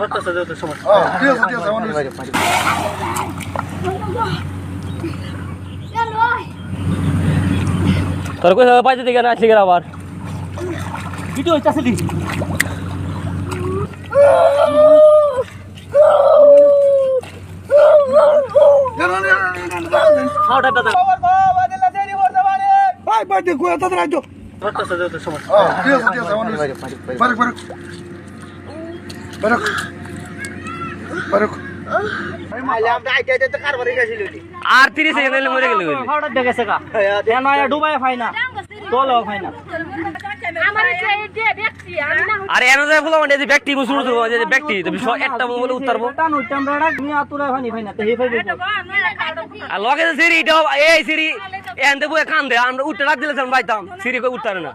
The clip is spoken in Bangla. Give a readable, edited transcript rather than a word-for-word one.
ধরতেছে যেহেতু সমস্যা। ঠিক আছে ঠিক আছে আমার তোর কই পাইতে দিকে না আসলি আবার ভিডিও হইতাছে দি হাওটা দাদা ভাই ভাই দেখো এত রাইতো ধরতেছে যেহেতু সমস্যা। ঠিক আছে ঠিক আছে আমার বারক বারক বারক বারক আর 30 সেকেন্ড মরে গেল হাওটা দেখেছে কা এ নয়া ডুবায় ফাই না তোলো ফাই না আমার যে ব্যক্তি আমি না আরে এনো যায় ফুলা মানে যে ব্যক্তি মুসুর তো যে ব্যক্তি তো একটা বলে উত্তরবো টান উঠতাম রাড়া তুমি আতুরা ফানি ফাই না তো হে ফাইবে আর লগে যে সিরি এটা এই সিরি এন দেবো কান দে আমরা উঠতে রাখ দিলে পাইতাম সিরি কই উঠতারে না